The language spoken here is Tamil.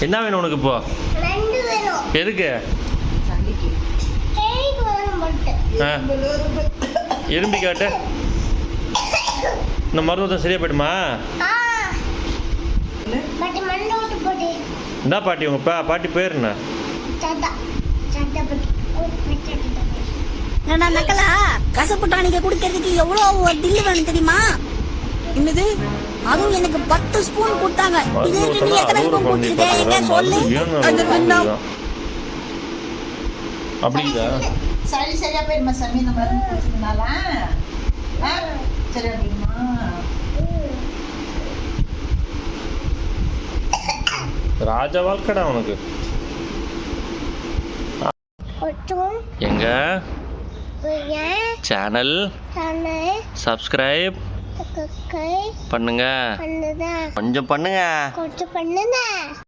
என்ன வேணும் உனக்கு இப்போ? ரெண்டு வேணும். எதுக்கு? கைக்கு வேணும் மட்டும். எறும்பி காட்டு. இந்த மருத்துவம் சரியா போயிடுமா? பாட்டி மண்ணை விட்டு போடு. என்ன பாட்டி உங்க பாட்டி பேர் என்ன? தாத்தா தாத்தா பாட்டி. நான் நக்கலா கசப்பு டானிக்க குடிக்கிறதுக்கு எவ்வளவு தில்லு வேணும் தெரியுமா? என்னது? அதுவும் எனக்கு 10 ஸ்பூன் கொடுத்தாங்க. இதுக்கு நீ எத்தனை ஸ்பூன் குடிச்சிட்டே எங்க சொல்லு? அது வேண்டாம். அப்படிங்களா? சரி சரியா போயிருமா சாமி இந்த மருந்து குடிச்சதுனால? சரியா போயிருமா? ராஜா வாழ்க்கடா உனக்கு. எங்க சேனல் சப்ஸ்கிரைப் பண்ணுங்க. கொஞ்சம் பண்ணுங்க.